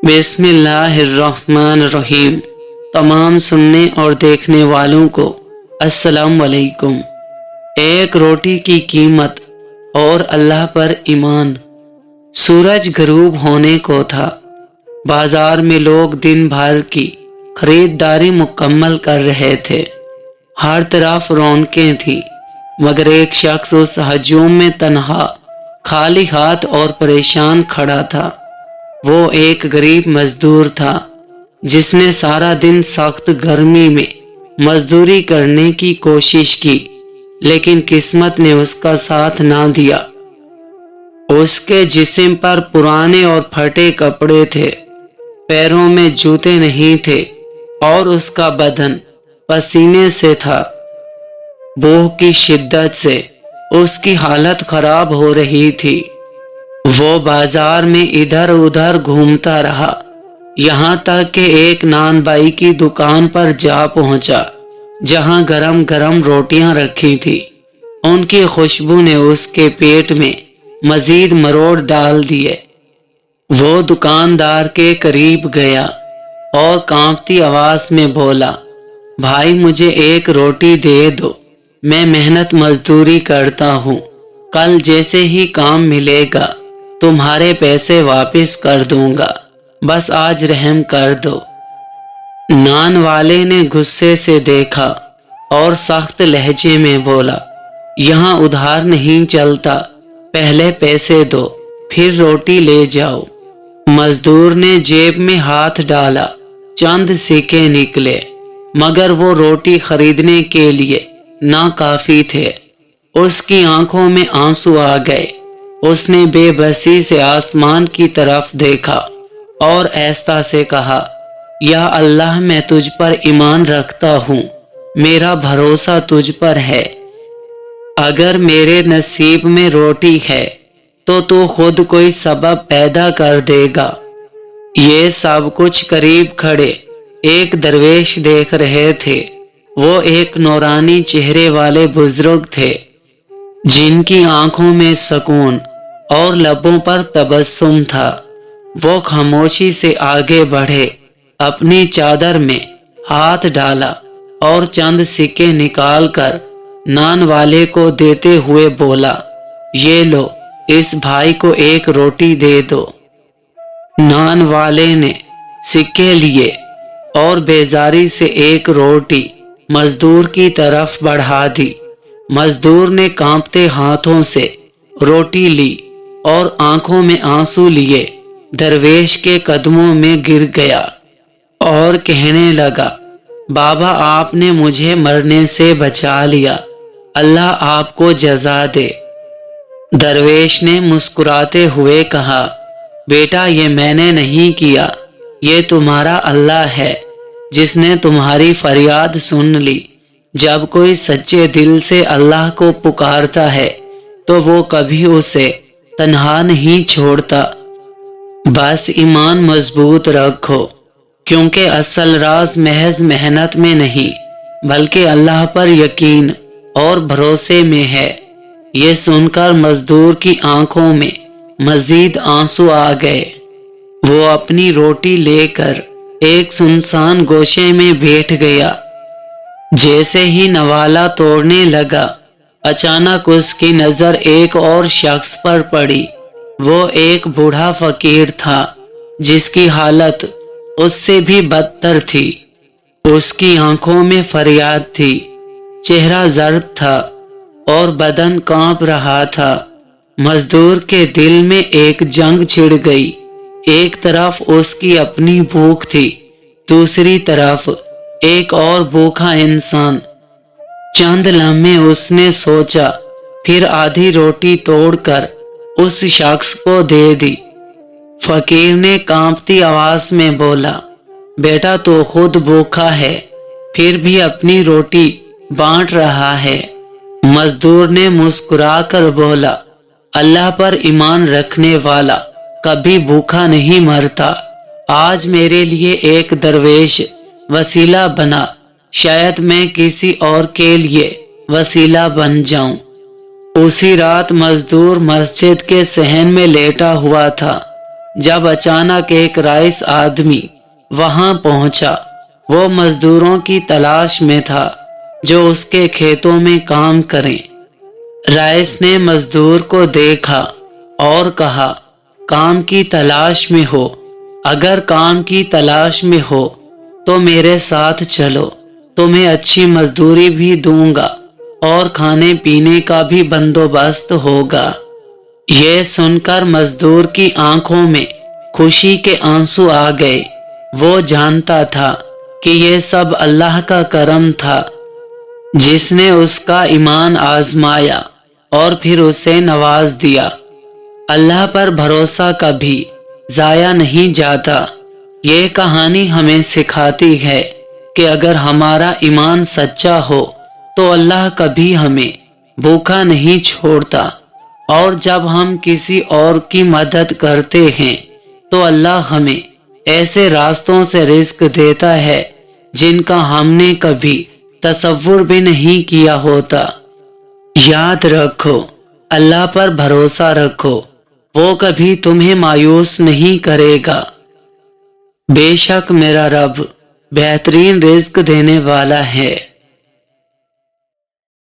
بسم اللہ الرحمن الرحیم۔ تمام سننے اور دیکھنے والوں کو السلام علیکم۔ ایک روٹی کی قیمت اور اللہ پر ایمان۔ سورج غروب ہونے کو تھا۔ بازار میں لوگ دن بھر کی خریداری مکمل کر رہے تھے۔ ہر طرف رونقیں تھیں، مگر ایک شخص اس ہجوم میں تنہا، خالی ہاتھ اور پریشان کھڑا تھا۔ وہ ایک غریب مزدور تھا جس نے سارا دن سخت گرمی میں مزدوری کرنے کی کوشش کی، لیکن قسمت نے اس کا ساتھ نہ دیا۔ اس کے جسم پر پرانے اور پھٹے کپڑے تھے، پیروں میں جوتے نہیں تھے اور اس کا بدن پسینے سے تھا۔ بھوک کی شدت سے اس کی حالت خراب ہو رہی تھی۔ وہ بازار میں ادھر ادھر گھومتا رہا، یہاں تک کہ ایک نان بائی کی دکان پر جا پہنچا جہاں گرم گرم روٹیاں رکھی تھی۔ ان کی خوشبو نے اس کے پیٹ میں مزید مروڑ ڈال دیے۔ وہ دکاندار کے قریب گیا اور کانپتی آواز میں بولا، بھائی مجھے ایک روٹی دے دو، میں محنت مزدوری کرتا ہوں، کل جیسے ہی کام ملے گا تمہارے پیسے واپس کر دوں گا، بس آج رحم کر دو۔ نان والے نے غصے سے دیکھا اور سخت لہجے میں بولا، یہاں ادھار نہیں چلتا، پہلے پیسے دو پھر روٹی لے جاؤ۔ مزدور نے جیب میں ہاتھ ڈالا، چند سکے نکلے، مگر وہ روٹی خریدنے کے لیے ناکافی تھے۔ اس کی آنکھوں میں آنسو آ گئے۔ اس نے بے بسی سے آسمان کی طرف دیکھا اور آہستہ سے کہا، یا اللہ میں تجھ پر ایمان رکھتا ہوں، میرا بھروسہ تجھ پر ہے۔ اگر میرے نصیب میں روٹی ہے تو خود کوئی سبب پیدا کر دے گا۔ یہ سب کچھ قریب کھڑے ایک درویش دیکھ رہے تھے۔ وہ ایک نورانی چہرے والے بزرگ تھے جن کی آنکھوں میں سکون اور لبوں پر تبسم تھا۔ وہ خاموشی سے آگے بڑھے، اپنی چادر میں ہاتھ ڈالا اور چند سکے نکال کر نان والے کو دیتے ہوئے بولا، یہ لو، اس بھائی کو ایک روٹی دے دو۔ نان والے نے سکے لیے اور بیزاری سے ایک روٹی مزدور کی طرف بڑھا دی۔ مزدور نے کانپتے ہاتھوں سے روٹی لی اور آنکھوں میں آنسو لیے درویش کے قدموں میں گر گیا اور کہنے لگا، بابا آپ نے مجھے مرنے سے بچا لیا، اللہ آپ کو جزا دے۔ درویش نے مسکراتے ہوئے کہا، بیٹا یہ میں نے نہیں کیا، یہ تمہارا اللہ ہے جس نے تمہاری فریاد سن لی۔ جب کوئی سچے دل سے اللہ کو پکارتا ہے تو وہ کبھی اسے تنہا نہیں چھوڑتا۔ بس ایمان مضبوط رکھو، کیونکہ اصل راز محض محنت میں نہیں بلکہ اللہ پر یقین اور بھروسے میں ہے۔ یہ سن کر مزدور کی آنکھوں میں مزید آنسو آ گئے۔ وہ اپنی روٹی لے کر ایک سنسان گوشے میں بیٹھ گیا۔ جیسے ہی نوالا توڑنے لگا، اچانک اس کی نظر ایک اور شخص پر پڑی۔ وہ ایک بوڑھا فقیر تھا جس کی حالت اس سے بھی بدتر تھی۔ اس کی آنکھوں میں فریاد تھی، چہرہ زرد تھا اور بدن کانپ رہا تھا۔ مزدور کے دل میں ایک جنگ چھڑ گئی۔ ایک طرف اس کی اپنی بھوک تھی، دوسری طرف ایک اور بھوکا انسان۔ چند لمحے اس نے سوچا، پھر آدھی روٹی توڑ کر اس شخص کو دے دی۔ فقیر نے کانپتی آواز میں بولا، بیٹا تو خود بھوکا ہے، پھر بھی اپنی روٹی بانٹ رہا ہے۔ مزدور نے مسکرا کر بولا، اللہ پر ایمان رکھنے والا کبھی بھوکا نہیں مرتا۔ آج میرے لیے ایک درویش وسیلہ بنا، شاید میں کسی اور کے لیے وسیلہ بن جاؤں۔ اسی رات مزدور مسجد کے صحن میں لیٹا ہوا تھا۔ جب اچانک ایک رائس آدمی وہاں پہنچا۔ وہ مزدوروں کی تلاش میں تھا جو اس کے کھیتوں میں کام کریں۔ رائس نے مزدور کو دیکھا اور کہا، کام کی تلاش میں ہو؟ اگر کام کی تلاش میں ہو تو میرے ساتھ چلو، تمہیں اچھی مزدوری بھی دوں گا اور کھانے پینے کا بھی بندوبست ہوگا۔ یہ سن کر مزدور کی آنکھوں میں خوشی کے آنسو آ گئے۔ وہ جانتا تھا کہ یہ سب اللہ کا کرم تھا، جس نے اس کا ایمان آزمایا اور پھر اسے نواز دیا۔ اللہ پر بھروسہ کبھی ضائع نہیں جاتا۔ یہ کہانی ہمیں سکھاتی ہے کہ اگر ہمارا ایمان سچا ہو تو اللہ کبھی ہمیں بھوکا نہیں چھوڑتا، اور جب ہم کسی اور کی مدد کرتے ہیں تو اللہ ہمیں ایسے راستوں سے رزق دیتا ہے جن کا ہم نے کبھی تصور بھی نہیں کیا ہوتا۔ یاد رکھو، اللہ پر بھروسہ رکھو، وہ کبھی تمہیں مایوس نہیں کرے گا۔ بے شک میرا رب بہترین رزق دینے والا ہے۔